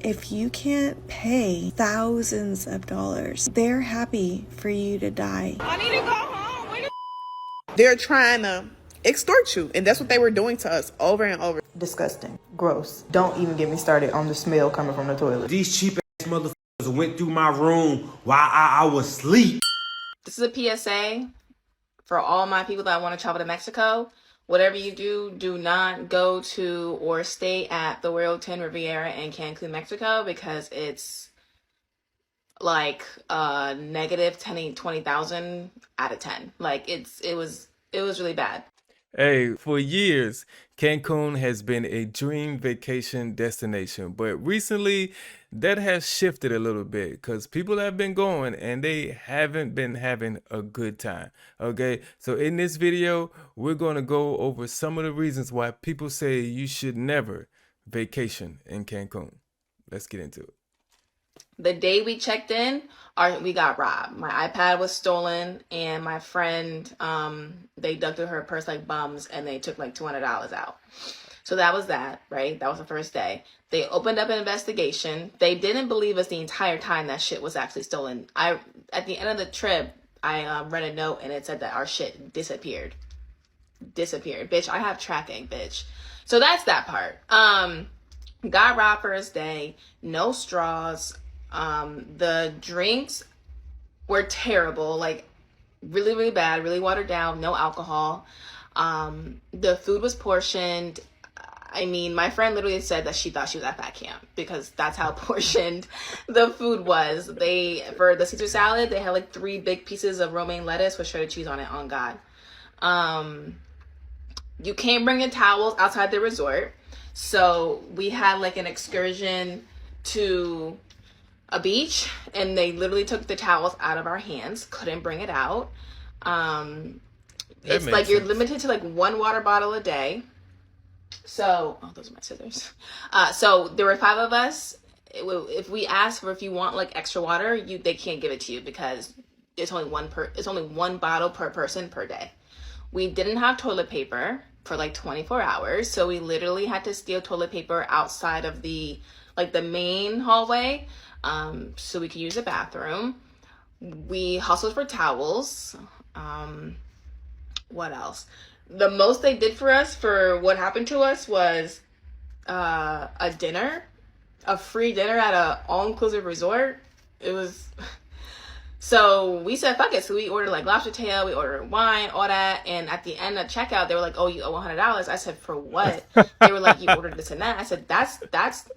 if you can't pay thousands of dollars, they're happy for you to die. I need to go home. They're trying to extort you, and that's what they were doing to us over and over. Disgusting. Gross. Don't even get me started on the smell coming from the toilet. These cheap ass motherfuckers went through my room while I was asleep. This is a PSA for all my people that want to travel to Mexico. Whatever you do, do not go to or stay at the Royalton Riviera in Cancun, Mexico, because it's like negative 20,000 out of 10. Like it was really bad. Hey, for years, Cancun has been a dream vacation destination, but recently that has shifted a little bit because people have been going and they haven't been having a good time. Okay, so in this video, we're going to go over some of the reasons why people say you should never vacation in Cancun. Let's get into it. The day we checked in, we got robbed. My iPad was stolen, and my friend, they dug through her purse like bums, and they took like $200 out. So that was that, right? That was the first day. They opened up an investigation. They didn't believe us the entire time that shit was actually stolen. At the end of the trip, I read a note, and it said that our shit disappeared. Bitch, I have tracking, bitch. So that's that part. Got robbed first day, no straws. The drinks were terrible, like really, really bad, really watered down, no alcohol. The food was portioned. I mean, my friend literally said that she thought she was at fat camp because that's how portioned the food was. For the Caesar salad, they had like 3 big pieces of romaine lettuce with shredded cheese on it, on God. You can't bring in towels outside the resort. So we had like an excursion to a beach, and they literally took the towels out of our hands, couldn't bring it out. It's like you're limited to like 1 water bottle a day. So, oh, those are my scissors. So there were 5 of us. If we ask for, if you want like extra water, they can't give it to you because it's only one bottle per person per day. We didn't have toilet paper for like 24 hours. So we literally had to steal toilet paper outside of the main hallway, so we could use the bathroom. We hustled for towels. What else? The most they did for us for what happened to us was a free dinner at a all-inclusive resort. It was so we said fuck it. So we ordered like lobster tail, we ordered wine, all that, and at the end of checkout they were like, oh, you owe $100. I said, for what? They were like, you ordered this and that. I said, that's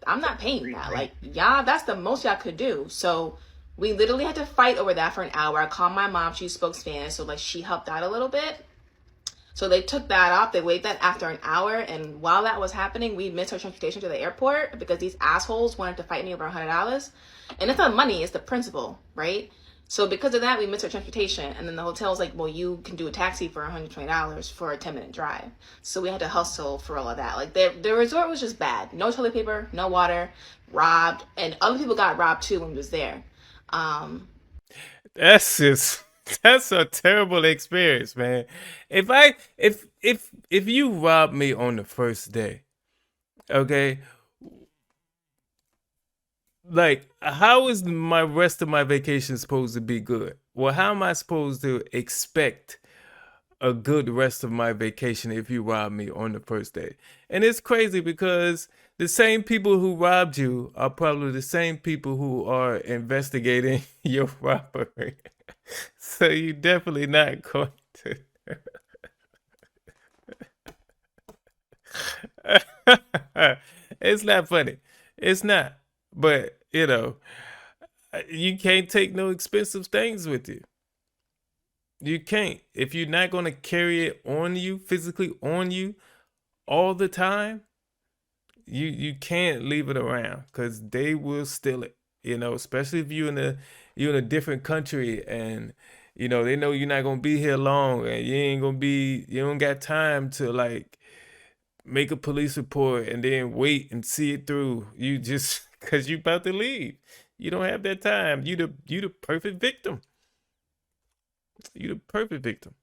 I'm not paying that. Like, yeah, that's the most y'all could do. So we literally had to fight over that for an hour. I called my mom, she spoke Spanish, so like she helped out a little bit. So they took that off. They waived that after an hour. And while that was happening, we missed our transportation to the airport because these assholes wanted to fight me over $100. And it's not money, it's the principle, right? So because of that, we missed our transportation. And then the hotel was like, well, you can do a taxi for $120 for a 10-minute drive. So we had to hustle for all of that. Like the resort was just bad. No toilet paper, no water, robbed. And other people got robbed too when we was there. That's a terrible experience, man. If you rob me on the first day, okay, like how is my rest of my vacation supposed to be good? Well, how am I supposed to expect a good rest of my vacation if you rob me on the first day? And it's crazy because the same people who robbed you are probably the same people who are investigating your robbery. So you definitely not going to. It's not funny. It's not. But, you can't take no expensive things with you. You can't. If you're not going to carry it on you, physically on you, all the time, you can't leave it around because they will steal it. Especially if you're in a different country and they know you're not gonna be here long and you don't got time to like make a police report and then wait and see it through. You just because you about to leave. You don't have that time. You the perfect victim. You the perfect victim.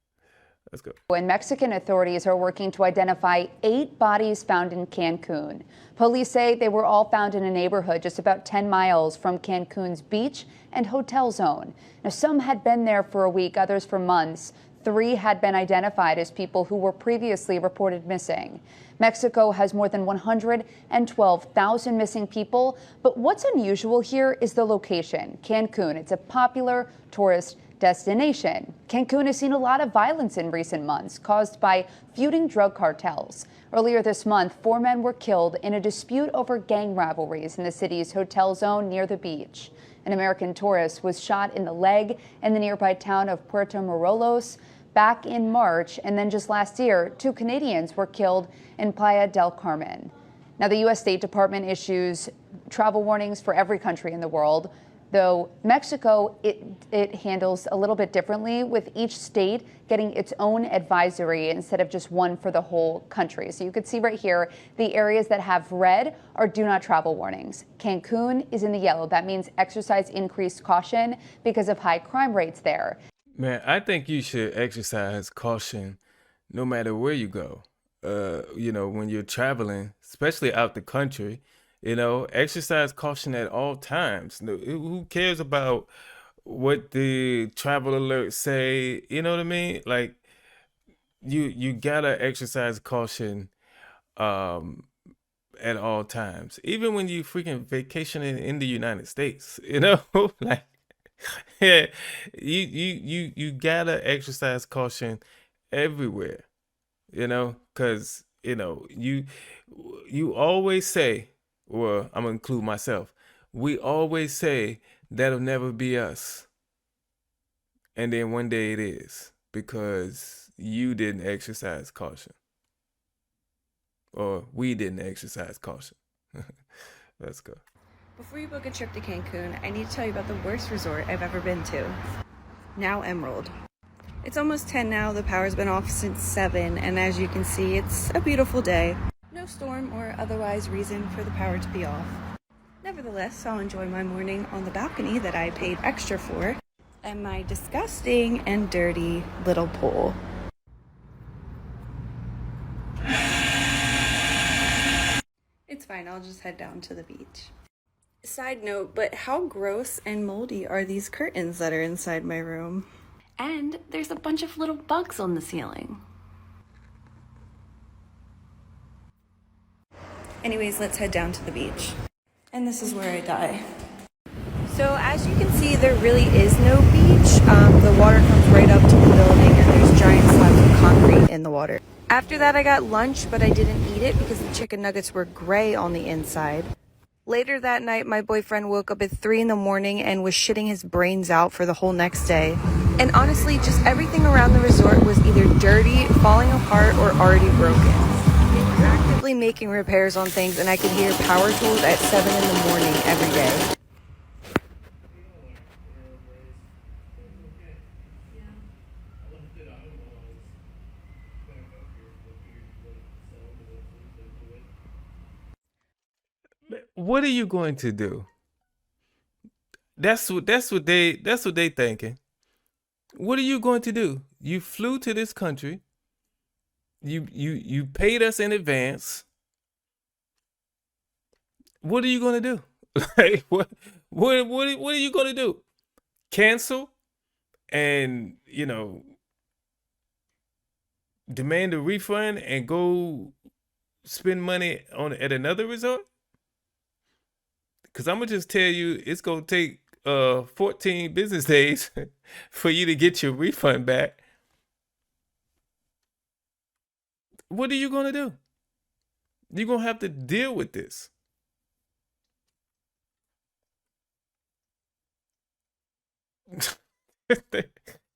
Let's go. And Mexican authorities are working to identify 8 bodies found in Cancun. Police say they were all found in a neighborhood just about 10 miles from Cancun's beach and hotel zone. Now, some had been there for a week, others for months. 3 had been identified as people who were previously reported missing. Mexico has more than 112,000 missing people, but what's unusual here is the location. Cancun, it's a popular tourist destination. Cancun has seen a lot of violence in recent months caused by feuding drug cartels. Earlier this month, 4 men were killed in a dispute over gang rivalries in the city's hotel zone near the beach. An American tourist was shot in the leg in the nearby town of Puerto Morelos back in March, and then just last year, 2 Canadians were killed in Playa del Carmen. Now, the U.S. State Department issues travel warnings for every country in the world, though Mexico, it handles a little bit differently, with each state getting its own advisory instead of just one for the whole country. So you could see right here, the areas that have red are do not travel warnings. Cancun is in the yellow. That means exercise increased caution because of high crime rates there. Man, I think you should exercise caution no matter where you go. When you're traveling, especially out the country, exercise caution at all times. Who cares about what the travel alerts say? You know what I mean? Like, you gotta exercise caution at all times. Even when you freaking vacationing in the United States, like, yeah, you gotta exercise caution everywhere, because you always say, well, I'm gonna include myself, we always say that'll never be us, and then one day it is, because you didn't exercise caution, or we didn't exercise caution. Let's go. Before you book a trip to Cancun, I need to tell you about the worst resort I've ever been to. Now Emerald. It's almost 10 now, the power's been off since 7, and as you can see, it's a beautiful day. No storm or otherwise reason for the power to be off. Nevertheless, I'll enjoy my morning on the balcony that I paid extra for, and my disgusting and dirty little pool. It's fine, I'll just head down to the beach. Side note, but how gross and moldy are these curtains that are inside my room? And there's a bunch of little bugs on the ceiling. Anyways, let's head down to the beach. And this is where I die. So as you can see, there really is no beach. The water comes right up to the building and there's giant slabs of concrete in the water. After that, I got lunch, but I didn't eat it because the chicken nuggets were gray on the inside. Later that night, my boyfriend woke up at 3 in the morning and was shitting his brains out for the whole next day. And honestly, just everything around the resort was either dirty, falling apart, or already broken. They were actively making repairs on things, and I could hear power tools at 7 in the morning every day. What are you going to do? That's what they thinking. What are you going to do? You flew to this country. You paid us in advance. What are you going to do? Like, what are you going to do? Cancel and demand a refund and go spend money at another resort? Because I'm going to just tell you, it's going to take 14 business days for you to get your refund back. What are you going to do? You're going to have to deal with this.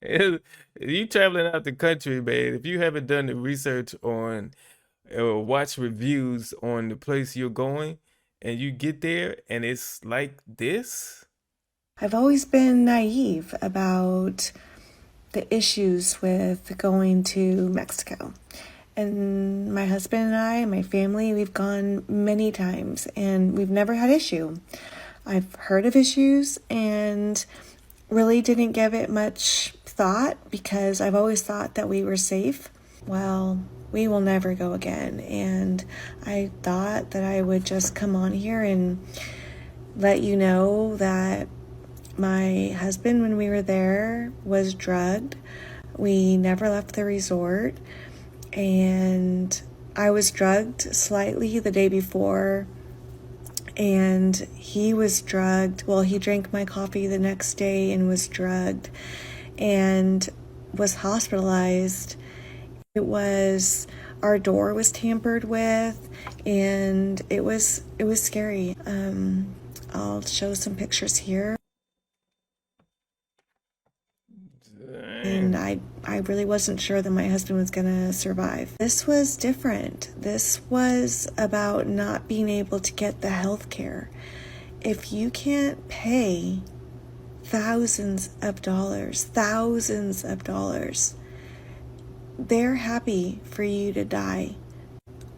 You traveling out the country, man. If you haven't done the research on or watch reviews on the place you're going, and you get there and it's like this. I've always been naive about the issues with going to Mexico. And my husband and I, and my family, we've gone many times and we've never had issue. I've heard of issues and really didn't give it much thought, because I've always thought that we were safe, well, we will never go again. And I thought that I would just come on here and let you know that my husband, when we were there, was drugged. We never left the resort, and I was drugged slightly the day before, and he was drugged. Well, he drank my coffee the next day and was drugged and was hospitalized. Our door was tampered with, and it was scary. I'll show some pictures here. And I really wasn't sure that my husband was going to survive. This was different. This was about not being able to get the health care. If you can't pay thousands of dollars, they're happy for you to die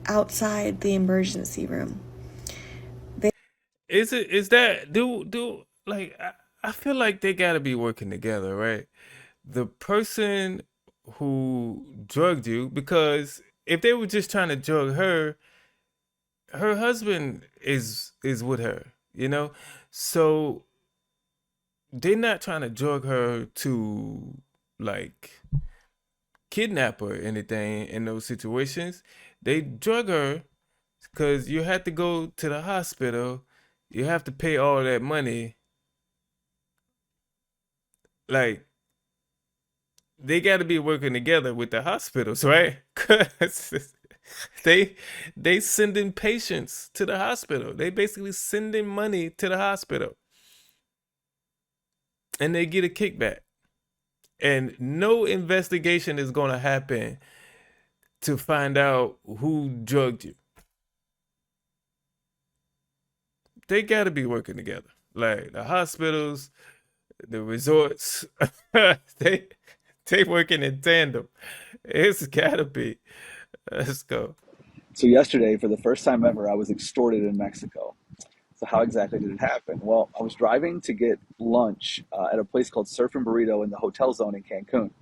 outside the emergency room. I feel like they gotta be working together, right? The person who drugged you, because if they were just trying to drug her, her husband is with her, you know? So they're not trying to drug her to like kidnap her or anything in those situations. They drug her because you had to go to the hospital. You have to pay all that money. Like, they got to be working together with the hospitals, right? 'Cause they sending patients to the hospital. They basically sending money to the hospital, and they get a kickback. And no investigation is going to happen to find out who drugged you. They got to be working together. Like the hospitals, the resorts, they working in tandem. It's gotta be. Let's go. So yesterday, for the first time ever, I was extorted in Mexico. So how exactly did it happen? Well, I was driving to get lunch at a place called Surf and Burrito in the hotel zone in Cancun.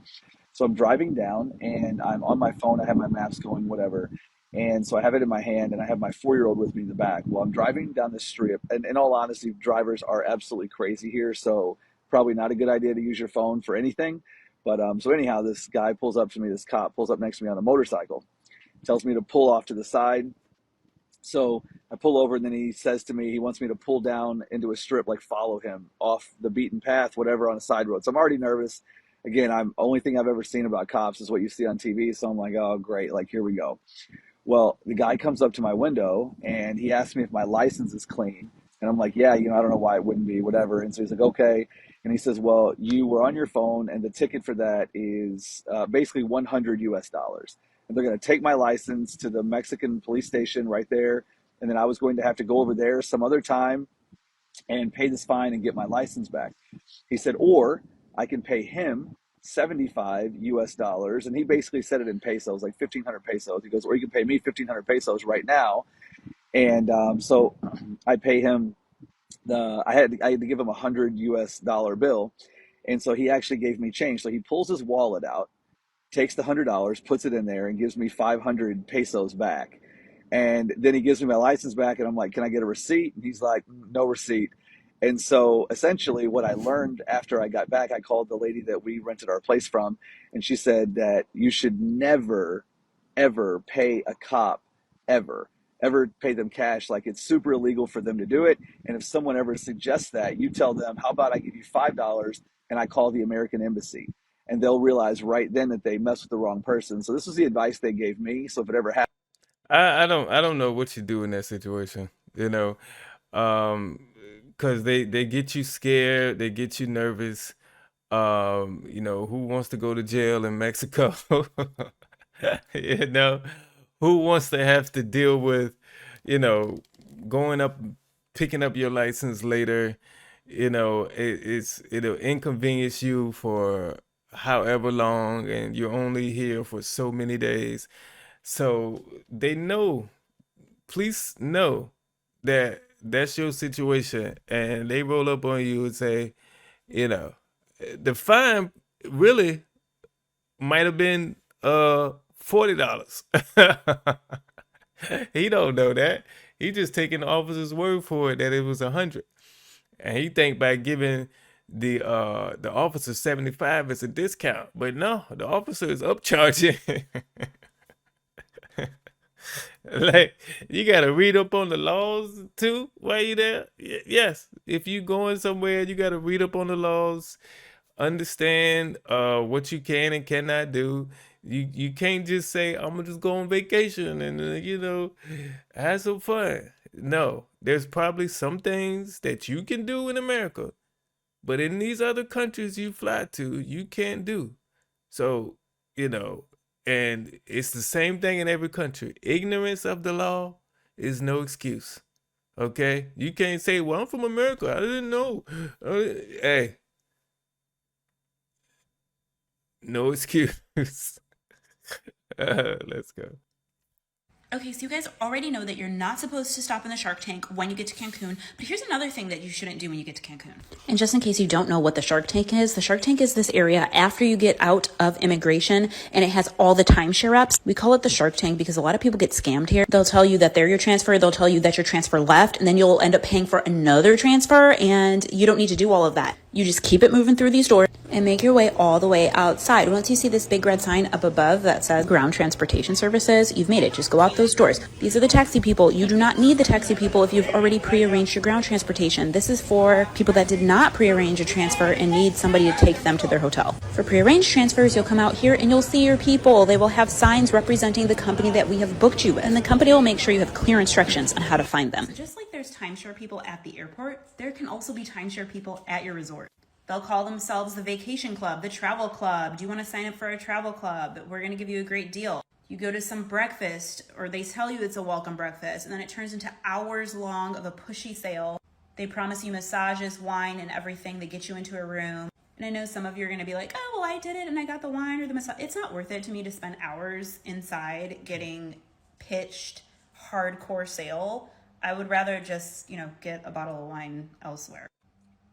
So I'm driving down and I'm on my phone. I have my maps going, whatever. And so I have it in my hand and I have my 4-year-old with me in the back. Well, I'm driving down the street. And in all honesty, drivers are absolutely crazy here. So probably not a good idea to use your phone for anything. But so anyhow, this guy pulls up to me, this cop pulls up next to me on a motorcycle, tells me to pull off to the side. So I pull over and then he says to me, he wants me to pull down into a strip, like follow him off the beaten path, whatever, on a side road. So I'm already nervous. Again, only thing I've ever seen about cops is what you see on TV. So I'm like, oh, great. Like, here we go. Well, the guy comes up to my window and he asks me if my license is clean. And I'm like, yeah, I don't know why it wouldn't be, whatever. And so he's like, okay. And he says, well, you were on your phone and the ticket for that is basically $100. And they're going to take my license to the Mexican police station right there. And then I was going to have to go over there some other time and pay this fine and get my license back. He said, or I can pay him $75. And he basically said it in pesos, like 1,500 pesos. He goes, or you can pay me 1,500 pesos right now. And so I pay him I had to give him $100 bill. And so he actually gave me change. So he pulls his wallet out, takes the $100, puts it in there, and gives me 500 pesos back. And then he gives me my license back, and I'm like, can I get a receipt? And he's like, no receipt. And so essentially what I learned after I got back, I called the lady that we rented our place from, and she said that you should never, ever pay a cop, ever pay them cash. Like, it's super illegal for them to do it. And if someone ever suggests that, you tell them, how about I give you $5 and I call the American embassy? And they'll realize right then that they messed with the wrong person. So this was the advice they gave me. So if it ever happens, I don't know what you do in that situation, because they get you scared, they get you nervous. Who wants to go to jail in Mexico? you know, who wants to have to deal with, you know, going up, picking up your license later? It'll inconvenience you for however long, and you're only here for so many days. So they know, police know that that's your situation, and they roll up on you and say, the fine really might have been $40. He don't know that. He just taking the officer's word for it that it was 100. And he think by giving the officer 75 is a discount. But no, the officer is upcharging. Like, you gotta read up on the laws too while you there. Yes, if you going somewhere, you gotta read up on the laws, understand what you can and cannot do. You can't just say I'm gonna just go on vacation and have some fun. No, there's probably some things that you can do in America, but in these other countries you fly to, you can't do. So, and it's the same thing in every country. Ignorance of the law is no excuse. Okay? You can't say, well, I'm from America. I didn't know. Hey, no excuse. Let's go. Okay, so you guys already know that you're not supposed to stop in the Shark Tank when you get to Cancun, but here's another thing that you shouldn't do when you get to Cancun. And just in case you don't know what the Shark Tank is this area after you get out of immigration, and it has all the timeshare apps. We call it the Shark Tank because a lot of people get scammed here. They'll tell you that they're your transfer, they'll tell you that your transfer left, and then you'll end up paying for another transfer, and you don't need to do all of that. You just keep it moving through these doors and make your way all the way outside. Once you see this big red sign up above that says ground transportation services, you've made it. Just go out those doors. These are the taxi people. You do not need the taxi people if you've already prearranged your ground transportation. This is for people that did not prearrange a transfer and need somebody to take them to their hotel. For prearranged transfers, you'll come out here and you'll see your people. They will have signs representing the company that we have booked you with, and the company will make sure you have clear instructions on how to find them. So just like there's timeshare people at the airport, there can also be timeshare people at your resort. They'll call themselves the vacation club, the travel club. Do you want to sign up for a travel club? We're going to give you a great deal. You go to some breakfast, or they tell you it's a welcome breakfast, and then it turns into hours long of a pushy sale. They promise you massages, wine, and everything. They get you into a room. And I know some of you are going to be like, oh, well, I did it and I got the wine or the massage. It's not worth it to me to spend hours inside getting pitched hardcore sale. I would rather just, get a bottle of wine elsewhere.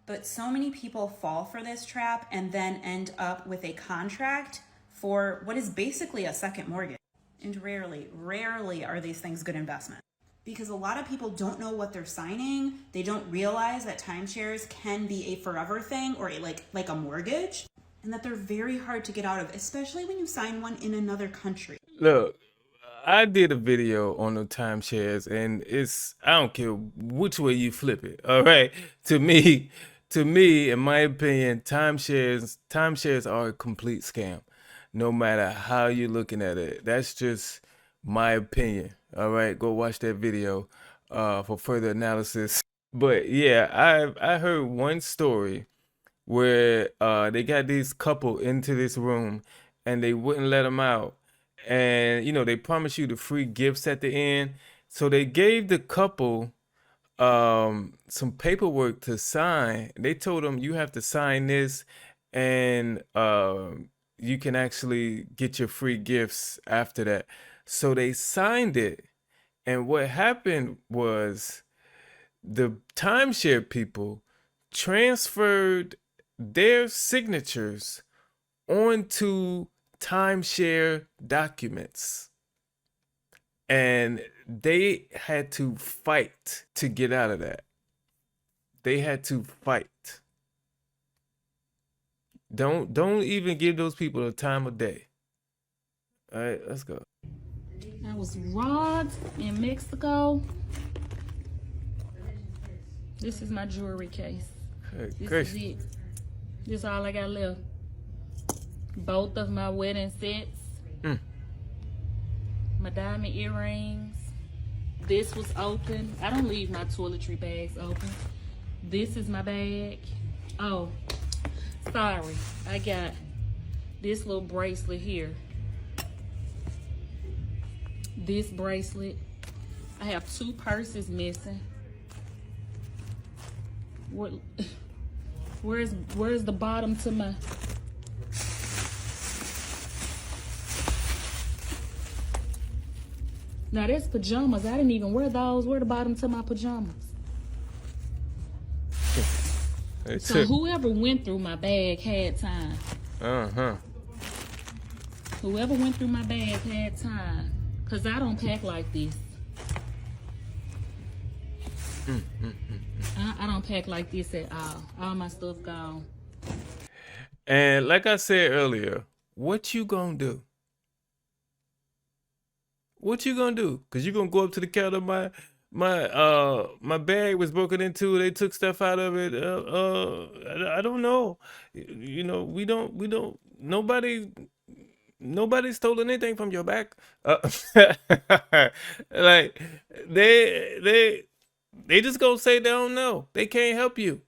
But so many people fall for this trap and then end up with a contract for what is basically a second mortgage. And rarely are these things good investment. Because a lot of people don't know what they're signing. They don't realize that timeshares can be a forever thing or like a mortgage. And that they're very hard to get out of, especially when you sign one in another country. Look, I did a video on the timeshares, and I don't care which way you flip it. All right. To me, in my opinion, timeshares are a complete scam. No matter how you're looking at it. That's just my opinion. All right. Go watch that video for further analysis. But yeah, I heard one story where they got this couple into this room and they wouldn't let them out. And, they promised you the free gifts at the end. So they gave the couple some paperwork to sign. They told them you have to sign this and you can actually get your free gifts after that. So they signed it. And what happened was the timeshare people transferred their signatures onto timeshare documents, and they had to fight to get out of that. They had to fight. Don't even give those people the time of day. All right, let's go. I was robbed in Mexico. This is my jewelry case. This is it. This is all I got left. Both of my wedding sets. My diamond earrings. This was open. I don't leave my toiletry bags open. This is my bag. Oh, sorry. I got this little bracelet here. This bracelet. I have 2 purses missing. Where's the bottom to my... Now there's pajamas. I didn't even wear those. Where the bottom to my pajamas? So whoever went through my bag had time. Whoever went through my bag had time. Because I don't pack like this. I don't pack like this at all. All my stuff gone. And like I said earlier, what you gonna do? What you gonna do? Cause you gonna go up to the counter. My bag was broken into. They took stuff out of it. I don't know. You know, we don't. Nobody stole anything from your bag. Like they just gonna say they don't know. They can't help you.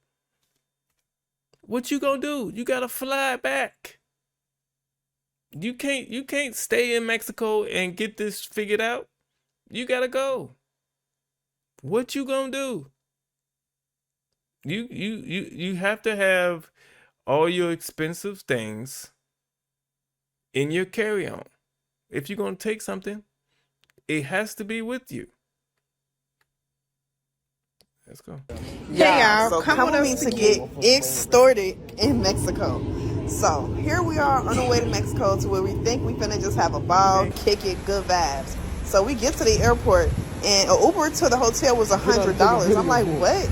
What you gonna do? You gotta fly back. You can't stay in Mexico and get this figured out. You gotta go. What you gonna do? You have to have all your expensive things in your carry-on. If you're gonna take something, it has to be with you. Let's go. Hey y'all, so come with us to get extorted in Mexico. So here we are on the way to Mexico to where we think we finna just have a ball, kick it, good vibes. So we get to the airport and an Uber to the hotel was $100. I'm like, what?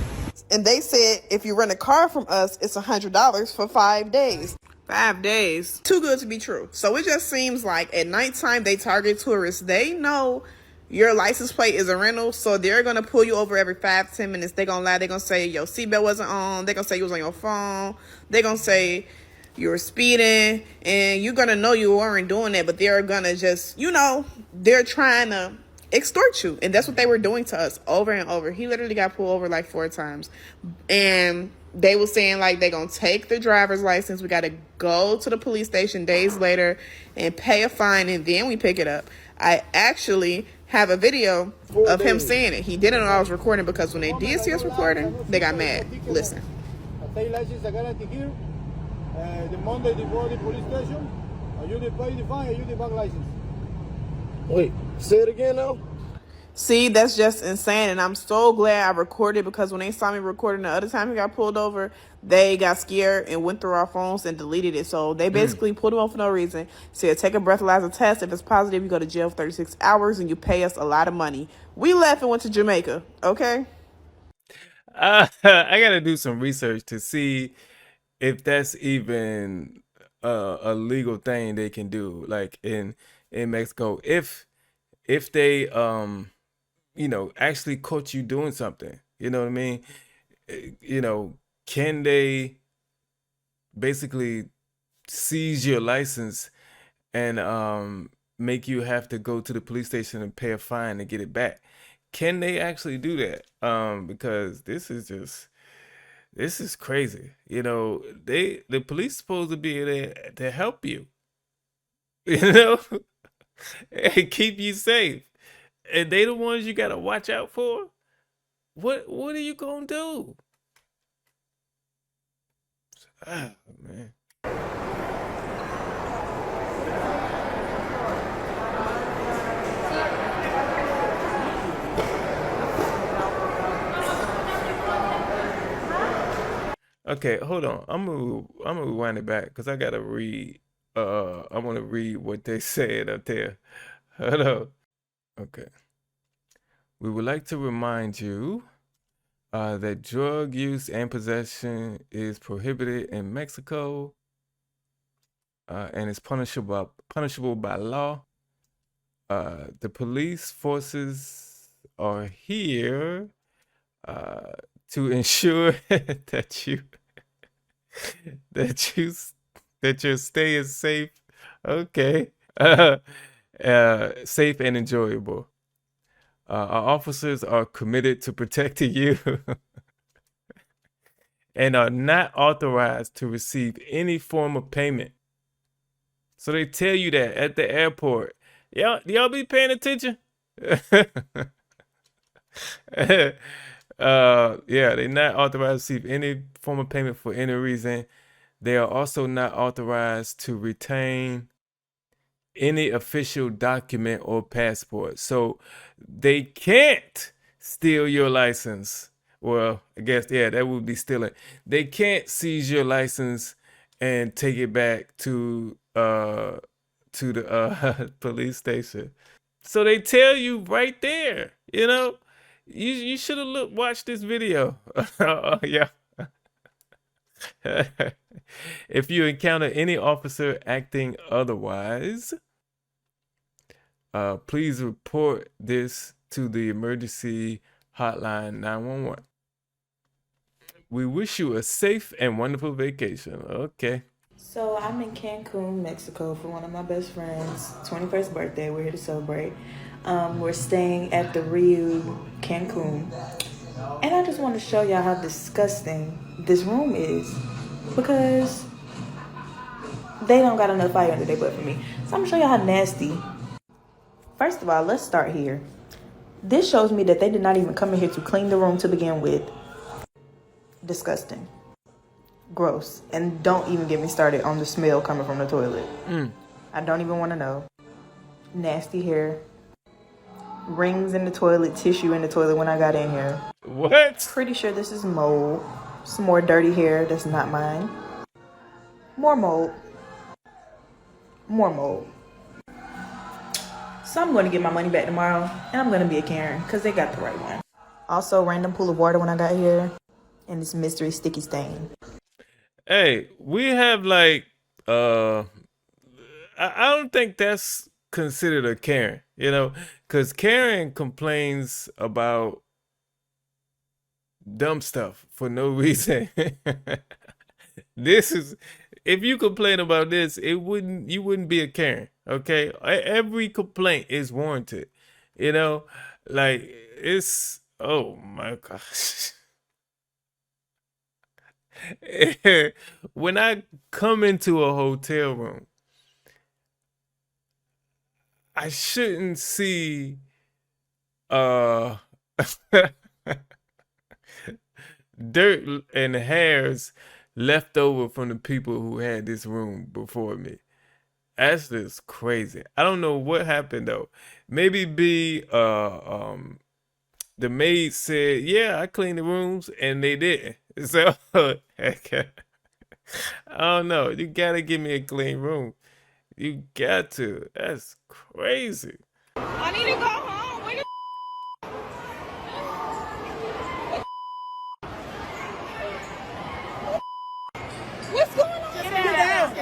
And they said if you rent a car from us, it's $100 for 5 days. 5 days. Too good to be true. So it just seems like at nighttime they target tourists. They know your license plate is a rental, so they're going to pull you over every 5-10 minutes. They're going to lie. They're going to say your seatbelt wasn't on. They're going to say you was on your phone. They're going to say you were speeding, and you're going to know you weren't doing that, but they're going to just, you know, they're trying to extort you. And that's what they were doing to us over and over. He literally got pulled over like 4 times. And they were saying like they're going to take the driver's license. We got to go to the police station days later and pay a fine, and then we pick it up. I actually have a video of him saying it. He didn't know I was recording because when they did see us recording, they got mad. Listen. The Monday before the police station, you pay the fine, you the back license. Wait, say it again now? See, that's just insane, and I'm so glad I recorded because when they saw me recording the other time he got pulled over, they got scared and went through our phones and deleted it. So they basically pulled him off for no reason. Said, take a breathalyzer test. If it's positive, you go to jail for 36 hours and you pay us a lot of money. We left and went to Jamaica, okay? I gotta do some research to see if that's even a legal thing they can do, like in Mexico. If they you know, actually caught you doing something, you know what I mean? You know, can they basically seize your license and make you have to go to the police station and pay a fine to get it back? Can they actually do that? Because this is crazy. You know, the police supposed to be there to help you, you know, and keep you safe. And they the ones you gotta watch out for. What are you gonna do? Ah, man. Okay, hold on. I'm gonna rewind it back because I gotta read. I want to read what they said up there. Hold on. Okay. We would like to remind you that drug use and possession is prohibited in Mexico and is punishable by law. The police forces are here to ensure that your stay is safe. Okay. Safe and enjoyable. Our officers are committed to protecting you and are not authorized to receive any form of payment. So they tell you that at the airport. Y'all be paying attention? They're not authorized to receive any form of payment for any reason. They are also not authorized to retain any official document or passport. So they can't steal your license. Well, I guess, that would be stealing. They can't seize your license and take it back to the police station. So they tell you right there, you know, you should have watched this video. Yeah. If you encounter any officer acting otherwise, please report this to the emergency hotline 911. We wish you a safe and wonderful vacation. Okay. So I'm in Cancun, Mexico for one of my best friends' 21st birthday. We're here to celebrate. We're staying at the Rio Cancun. And I just want to show y'all how disgusting this room is, because they don't got enough fire under their butt for me. So I'm going to show y'all how nasty. First of all, let's start here. This shows me that they did not even come in here to clean the room to begin with. Disgusting. Gross. And don't even get me started on the smell coming from the toilet. I don't even want to know. Nasty hair. Rings in the toilet, tissue in the toilet when I got in here. What? Pretty sure this is mold. Some more dirty hair that's not mine. More mold. More mold. So I'm going to get my money back tomorrow, and I'm going to be a Karen, because they got the right one. Also, random pool of water when I got here, and this mystery sticky stain. Hey, we have like, I don't think that's considered a Karen, you know, because Karen complains about dumb stuff for no reason. This is, if you complain about this, you wouldn't be a Karen, okay? Every complaint is warranted, you know, like it's, oh my gosh. When I come into a hotel room, I shouldn't see dirt and hairs left over from the people who had this room before me. That's just crazy. I don't know what happened though. Maybe the maid said, yeah, I cleaned the rooms, and they didn't. So I don't know. You gotta give me a clean room. You got to. That's crazy. I need to go home. Wait What's going on? Get down.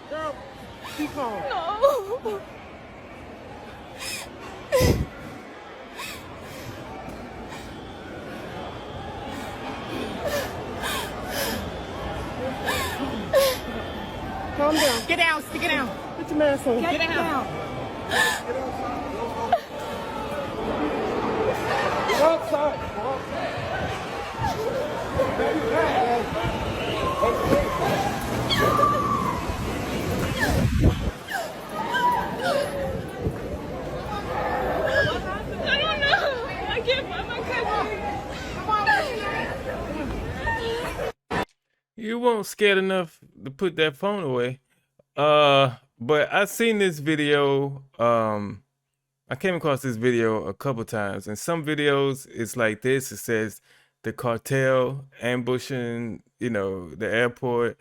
Girl, keep on. No. Calm down. Get down. Stick it down. Put your mask on. Get down. Go outside. I don't know. I can't find my cousin. You weren't scared enough to put that phone away. But I seen this video. I came across this video a couple times, and some videos it's like this. It says the cartel ambushing, you know, the airport,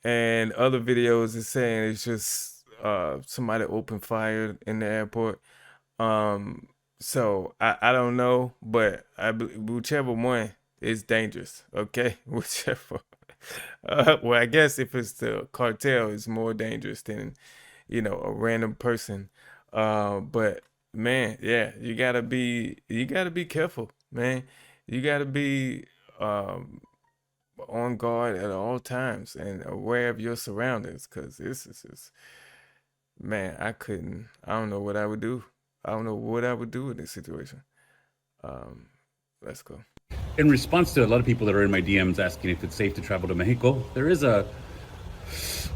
and other videos is saying it's just somebody opened fire in the airport. So I don't know, but whichever one is dangerous. Okay, whichever. Well, I guess if it's the cartel, it's more dangerous than, you know, a random person. But man, yeah, you gotta be careful, man. You gotta be on guard at all times and aware of your surroundings, because this is just, man, I don't know what I would do. I don't know what I would do in this situation. Let's go. In response to a lot of people that are in my DMs asking if it's safe to travel to Mexico, there is a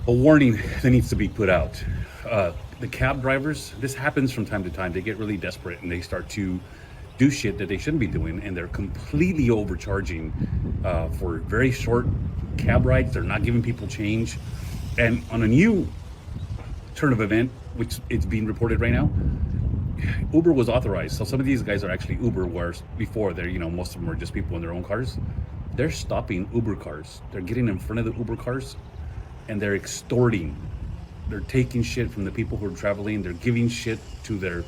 warning that needs to be put out. The cab drivers, this happens from time to time. They get really desperate and they start to do shit that they shouldn't be doing, and they're completely overcharging for very short cab rides. They're not giving people change. And on a new turn of event, which it's being reported right now, Uber was authorized. So some of these guys are actually Uber, whereas before they're, you know, most of them were just people in their own cars. they're stopping Uber cars. They're getting in front of the Uber cars and they're extorting. They're taking shit from the people who are traveling. They're giving shit to their,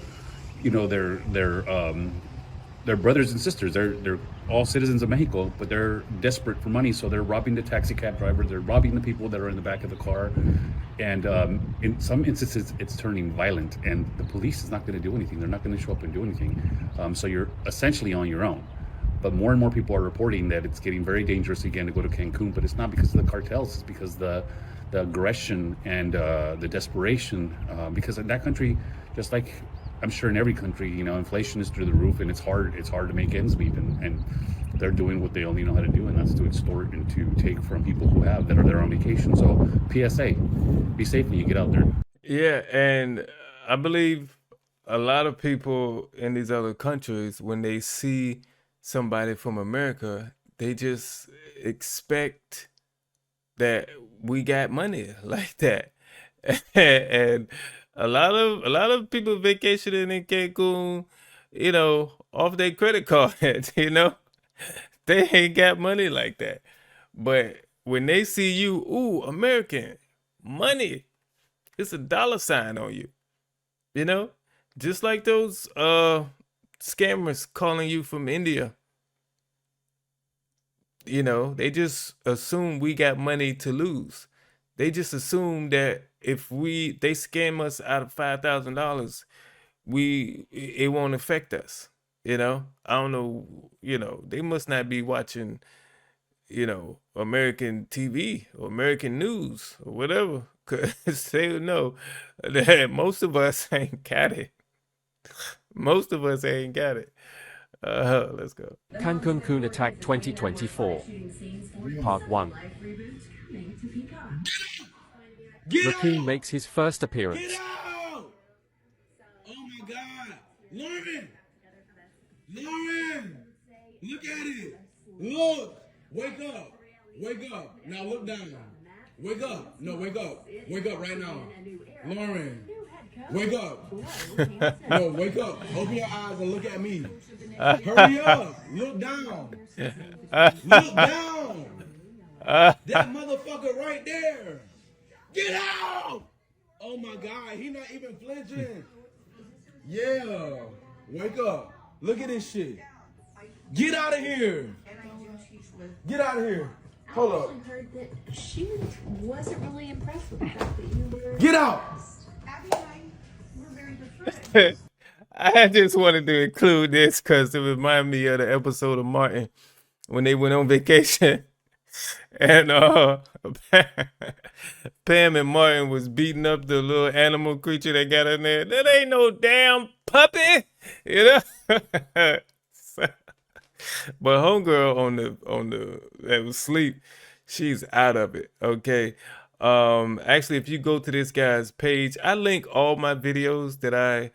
their brothers and sisters. They're all citizens of Mexico, but they're desperate for money, so they're robbing the taxi cab driver. They're robbing the people that are in the back of the car, and in some instances, it's turning violent. And the police is not going to do anything. They're not going to show up and do anything. So you're essentially on your own. But more and more people are reporting that it's getting very dangerous again to go to Cancun. But it's not because of the cartels; it's because the aggression and the desperation. Because in that country, just like I'm sure in every country, inflation is through the roof, and it's hard to make ends meet, and they're doing what they only know how to do, and that's to extort and to take from people that are there on vacation. So PSA, be safe when you get out there. Yeah, and I believe a lot of people in these other countries, when they see somebody from America, they just expect that we got money like that. And a lot of people vacationing in Cancun, off their credit cards, they ain't got money like that. But when they see you, ooh, American money, it's a dollar sign on you, just like those scammers calling you from India. They just assume we got money to lose. They just assume that if they scam us out of $5,000, it won't affect us. I don't know. They must not be watching, American TV or American news or whatever, because they would know that most of us ain't got it. Most of us ain't got it. Let's go. Cancun Attack 2024 Part 1. Raccoon makes his first appearance. Get out! Oh my God. Lauren! Lauren! Look at it. Look. Wake up. Wake up. Now look down. Wake up. No, wake up. Wake up right now. Lauren. Wake up. No, wake up. Open your eyes and look at me. Hurry up. Look down. Look down. That motherfucker right there. Get out. Oh my God. He not even flinching. Yeah. Wake up. Look at this shit. Get out of here. Get out of here. Hold up. I heard that she wasn't really impressed with the fact that you were. Get out. Abby and I were very good friends. I just wanted to include this because it reminded me of the episode of Martin when they went on vacation. And Pam and Martin was beating up the little animal creature that got in there. That ain't no damn puppy, But homegirl on the that was asleep, she's out of it. Okay. Actually, if you go to this guy's page, I link all my videos that I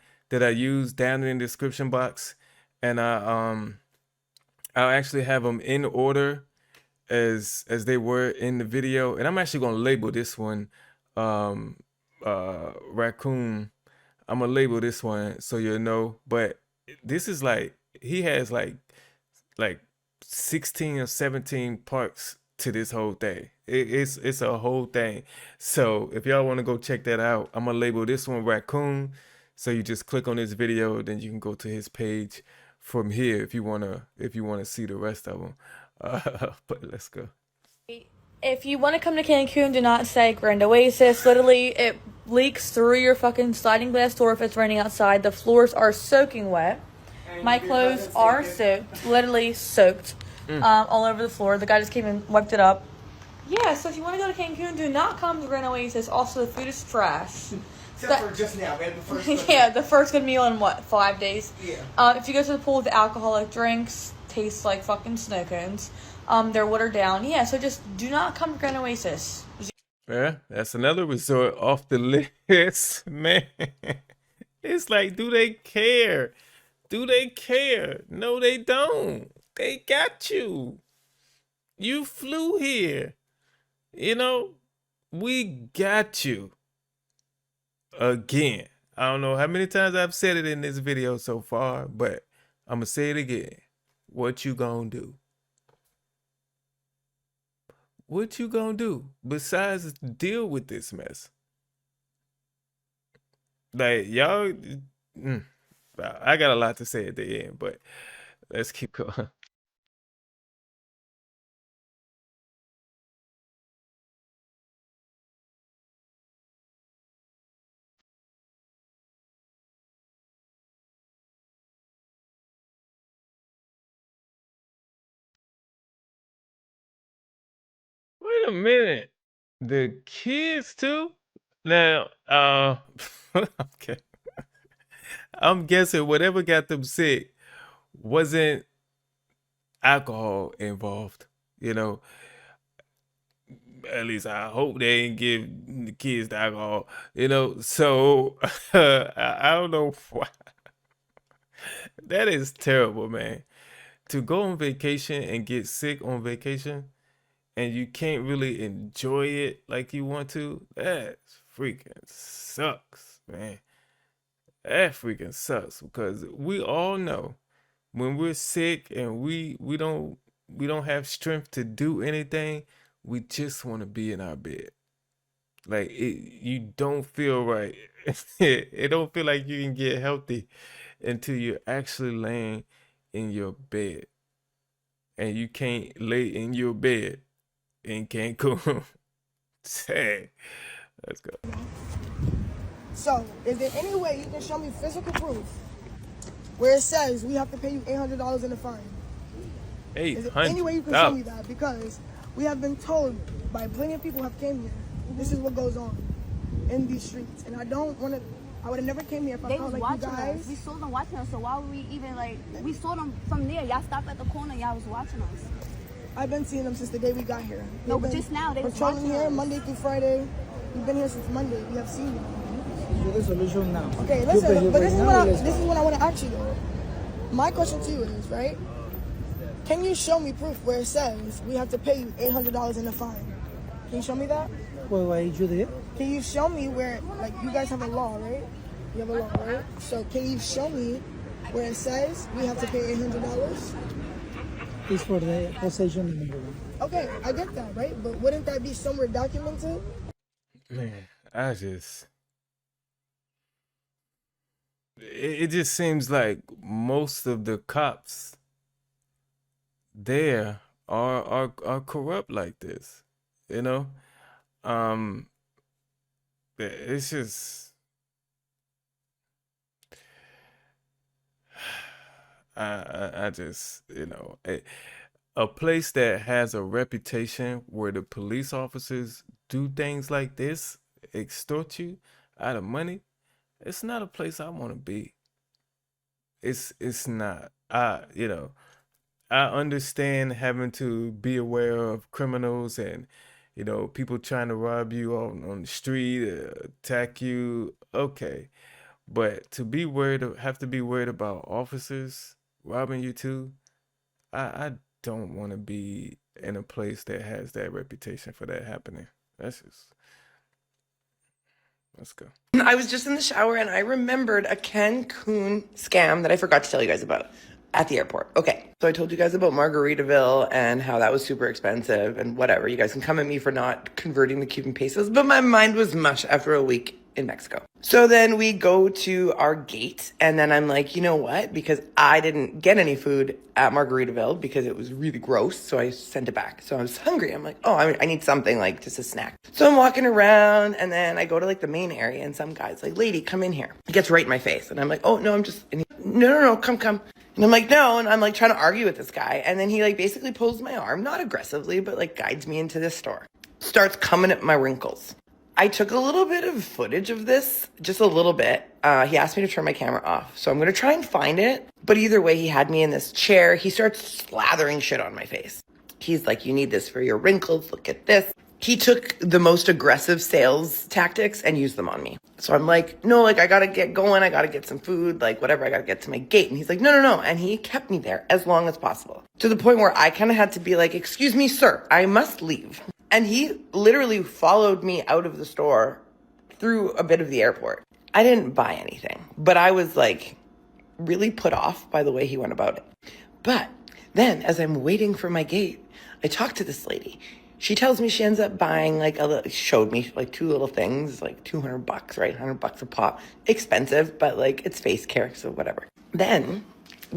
use down in the description box, and I'll actually have them in order as they were in the video. And I'm actually gonna label this one raccoon. I'm gonna label this one so you'll know. But this is he has like 16 or 17 parts to this whole thing. It's a whole thing. So if y'all want to go check that out, I'm gonna label this one raccoon. So you just click on this video, then you can go to his page from here if you wanna see the rest of them. But let's go. If you want to come to Cancun, do not say Grand Oasis. Literally, it leaks through your fucking sliding glass door if it's raining outside. The floors are soaking wet. My clothes are soaked, literally soaked, all over the floor. The guy just came and wiped it up. Yeah, so if you want to go to Cancun, do not come to Grand Oasis. Also, the food is trash. Except for just now, we had the first good yeah, the first good meal in, 5 days? Yeah. If you go to the pool with alcoholic drinks, taste like fucking snow cones. They're watered down. Yeah, so just do not come to Grand Oasis. Yeah, that's another resort off the list, man. It's like, do they care? Do they care? No, they don't. They got you. You flew here. We got you. Again. I don't know how many times I've said it in this video so far, but I'm going to say it again. What you gonna do? what you gonna do besides deal with this mess? Like y'all, I got a lot to say at the end, but let's keep going. Wait a minute. The kids too? Now, okay. I'm guessing whatever got them sick wasn't alcohol involved. You know, at least I hope they ain't give the kids the alcohol. You know, so I don't know why. That is terrible, man. To go on vacation and get sick on vacation and you can't really enjoy it like you want to, that freaking sucks, man. That freaking sucks because we all know when we're sick and we don't have strength to do anything, we just want to be in our bed. Like you don't feel right. It don't feel like you can get healthy until you're actually laying in your bed. And you can't lay in your bed in Cancun. Say, let's go. So, is there any way you can show me physical proof where it says we have to pay you $800 in a fine? Is there any way you can show me that? Because we have been told by plenty of people who have came here, this is what goes on in these streets. And I don't want to, I would have never came here if I felt like you guys. Us. We saw them watching us, so why would we even we saw them from there. Y'all stopped at the corner, y'all was watching us. I've been seeing them since the day we got here. No, but just now, they was patrolling watching here us. Monday through Friday. We've been here since Monday. We have seen them. The solution now. Okay, listen, but this is what I want to ask you though. My question to you is, right? Can you show me proof where it says we have to pay you $800 in a fine? Can you show me that? Well, why you there? Can you show me where, like, you guys have a law, right? You have a law, right? So can you show me where it says we have to pay $800? It's for the possession number one. Okay, I get that, right? But wouldn't that be somewhere documented? Man, it just seems like most of the cops there are corrupt like this, you know. It's just I just, you know, a place that has a reputation where the police officers do things like this, extort you out of money. It's not a place I want to be. It's not. You know, I understand having to be aware of criminals and, you know, people trying to rob you on the street, attack you. Okay, but to have to be worried about officers robbing you too. I don't want to be in a place that has that reputation for that happening. Let's go. I was just in the shower and I remembered a Cancun scam that I forgot to tell you guys about at the airport. Okay, so I told you guys about Margaritaville and how that was super expensive and whatever. You guys can come at me for not converting the Cuban pesos, but my mind was mush after a week in Mexico. So then we go to our gate and then I'm like, you know what? Because I didn't get any food at Margaritaville because it was really gross. So I sent it back. So I was hungry. I'm like, oh, I need something like just a snack. So I'm walking around and then I go to like the main area and some guy's like, lady, come in here. He gets right in my face. And I'm like, oh, no, I'm just, no, come. And I'm like, no. And I'm like trying to argue with this guy. And then he like basically pulls my arm, not aggressively, but like guides me into this store. Starts coming at my wrinkles. I took a little bit of footage of this, just a little bit. He asked me to turn my camera off. So I'm going to try and find it. But either way, he had me in this chair. He starts slathering shit on my face. He's like, you need this for your wrinkles. Look at this. He took the most aggressive sales tactics and used them on me. So I'm like, no, like I got to get going. I got to get some food, like whatever. I got to get to my gate. And he's like, no. And he kept me there as long as possible to the point where I kind of had to be like, excuse me, sir, I must leave. And he literally followed me out of the store through a bit of the airport. I didn't buy anything, but I was like really put off by the way he went about it. But then as I'm waiting for my gate, I talked to this lady. She tells me she ends up buying showed me like 2 little things, like $200, right? $100 a pop. Expensive, but like it's face care, so whatever. Then,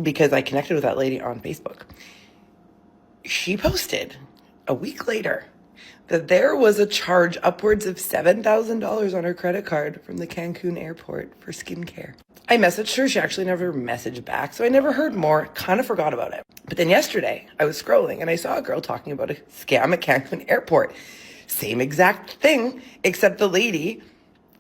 because I connected with that lady on Facebook, she posted a week later that there was a charge upwards of $7,000 on her credit card from the Cancun airport for skincare. I messaged her. She actually never messaged back, so I never heard more. Kind of forgot about it. But then yesterday, I was scrolling and I saw a girl talking about a scam at Cancun airport. Same exact thing, except the lady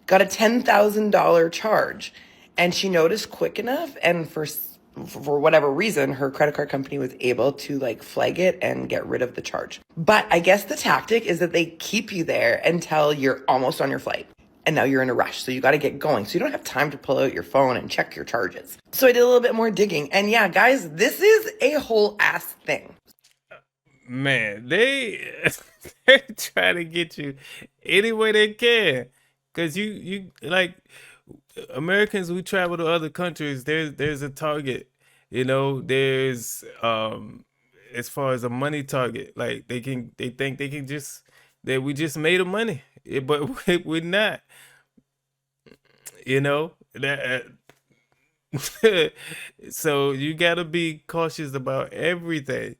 got a $10,000 charge. And she noticed quick enough, and for whatever reason, her credit card company was able to like flag it and get rid of the charge. But I guess the tactic is that they keep you there until you're almost on your flight. And now you're in a rush, so you got to get going. So you don't have time to pull out your phone and check your charges. So I did a little bit more digging. And yeah, guys, this is a whole ass thing. Man, they try to get you any way they can. Because you like Americans who travel to other countries, there's a target. You know, there's as far as a money target, like they think they can just that we just made of money. But we're not. You know, that so you gotta be cautious about everything.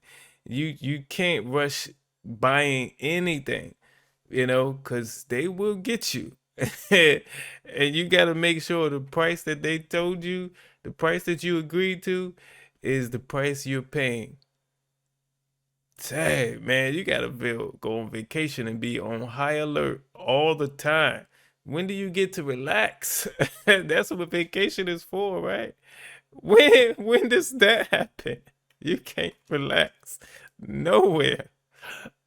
You can't rush buying anything, you know, because they will get you. And you gotta make sure the price that they told you, the price that you agreed to, is the price you're paying. Dang, man, you gotta go on vacation and be on high alert all the time. When do you get to relax? That's what vacation is for, right? When does that happen? You can't relax nowhere.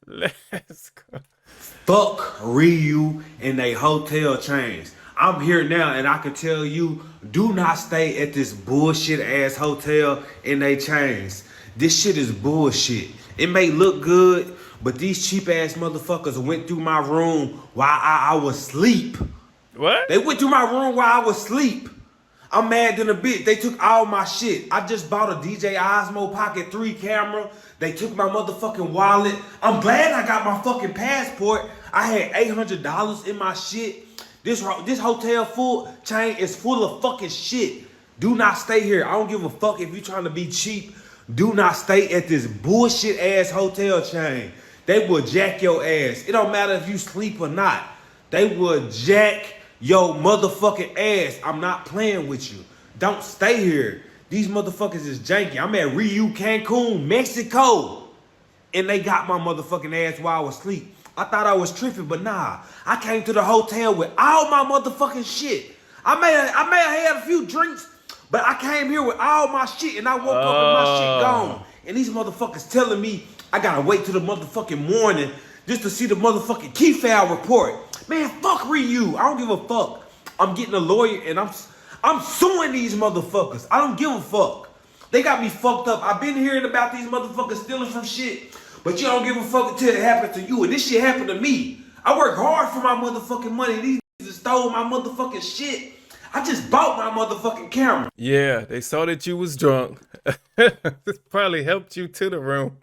Let's go. Fuck Ryu and they hotel chains. I'm here now and I can tell you, do not stay at this bullshit ass hotel in they chains. This shit is bullshit. It may look good, but these cheap ass motherfuckers went through my room while I was asleep. What? They went through my room while I was asleep. I'm mad than a bitch. They took all my shit. I just bought a DJ Osmo Pocket 3 camera. They took my motherfucking wallet. I'm glad I got my fucking passport. I had $800 in my shit. This hotel full chain is full of fucking shit. Do not stay here. I don't give a fuck if you're trying to be cheap. Do not stay at this bullshit ass hotel chain. They will jack your ass. It don't matter if you sleep or not. They will jack your motherfucking ass. I'm not playing with you. Don't stay here. These motherfuckers is janky. I'm at Ryu, Cancun, Mexico. And they got my motherfucking ass while I was asleep. I thought I was tripping, but nah. I came to the hotel with all my motherfucking shit. I may have had a few drinks, but I came here with all my shit and I woke up with my shit gone. And these motherfuckers telling me I gotta wait till the motherfucking morning just to see the motherfucking key file report. Man, fuck Ryu. I don't give a fuck. I'm getting a lawyer and I'm suing these motherfuckers. I don't give a fuck. They got me fucked up. I've been hearing about these motherfuckers stealing from shit, but you don't give a fuck until it happened to you. And this shit happened to me. I work hard for my motherfucking money. These niggas stole my motherfucking shit. I just bought my motherfucking camera. Yeah, they saw that you was drunk. This probably helped you to the room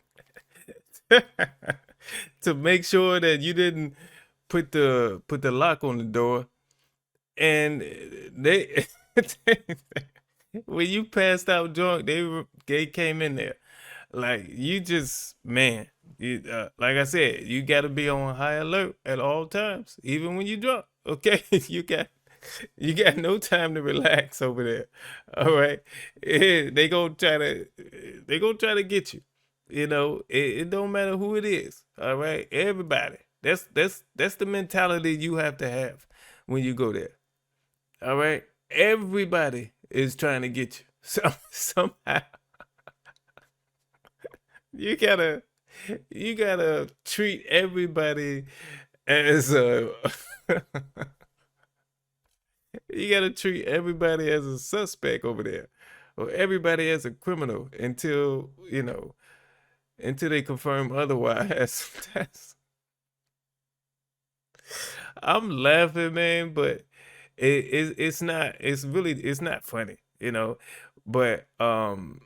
to make sure that you didn't put the lock on the door. And they when you passed out drunk, they came in there. Like you just, man, you, like I said, you got to be on high alert at all times, even when you're drunk. Okay, you got no time to relax over there. All right, they gonna try to get you. You know, it don't matter who it is. All right, everybody. That's the mentality you have to have when you go there. All right, everybody is trying to get you. Somehow. You gotta treat everybody as a you gotta treat everybody as a suspect over there, or everybody as a criminal until they confirm otherwise. I'm laughing, man, but it's not. It's not funny, but I'm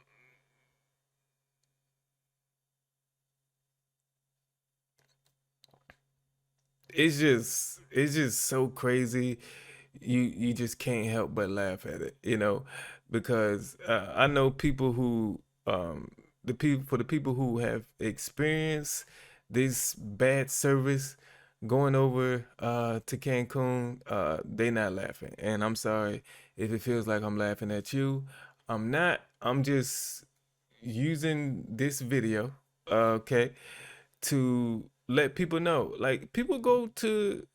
it's just so crazy. You just can't help but laugh at it, because I know people who the people who have experienced this bad service going over to Cancun, they not laughing. And I'm sorry if it feels like I'm laughing at you. I'm not. I'm just using this video, okay, to let people know. Like, people go to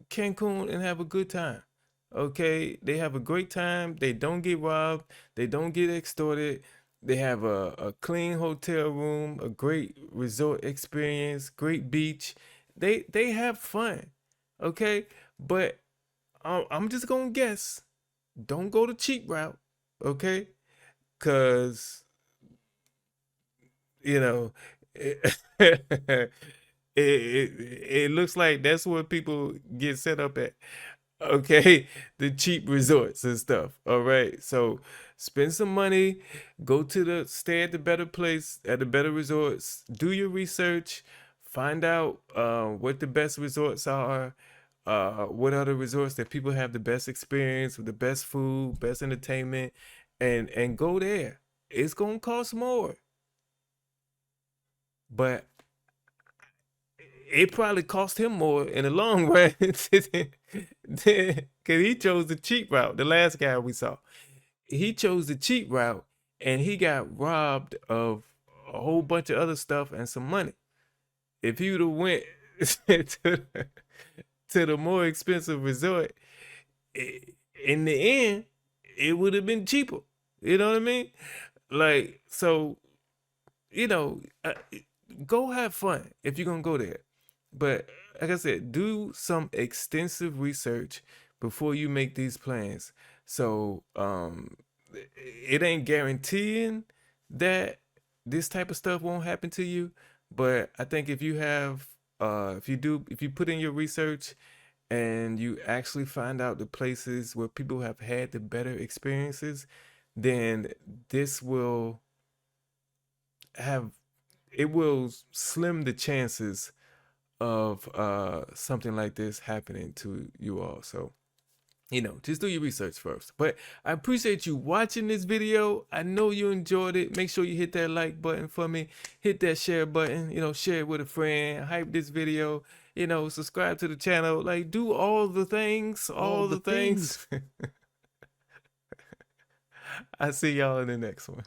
Cancun and have a good time. Okay, they have a great time. They don't get robbed. They don't get extorted. They have a clean hotel room, a great resort experience, great beach. They have fun. Okay, but I'm just gonna guess. Don't go the cheap route. Okay, cause you know it, it looks like that's what people get set up at. Okay, the cheap resorts and stuff. All right, so spend some money, stay at the better place, at the better resorts, do your research, find out what the best resorts are, what are the resorts that people have the best experience with, the best food, best entertainment, and go there. It's gonna cost more, but it probably cost him more in the long run because he chose the cheap route. The last guy we saw, he chose the cheap route, and he got robbed of a whole bunch of other stuff and some money. If he would have went to, to the more expensive resort, in the end, it would have been cheaper. You know what I mean? Like, so, you know, uh, go have fun if you're gonna go there. But like I said, do some extensive research before you make these plans. So it ain't guaranteeing that this type of stuff won't happen to you. But I think if you have if you put in your research and you actually find out the places where people have had the better experiences, then this will have it will slim the chances of something like this happening to you all. So, just do your research first. But I appreciate you watching this video. I know you enjoyed it. Make sure you hit that like button for me. Hit that share button. Share it with a friend. Hype this video. Subscribe to the channel. Like, do all the things. All the things. I see y'all in the next one.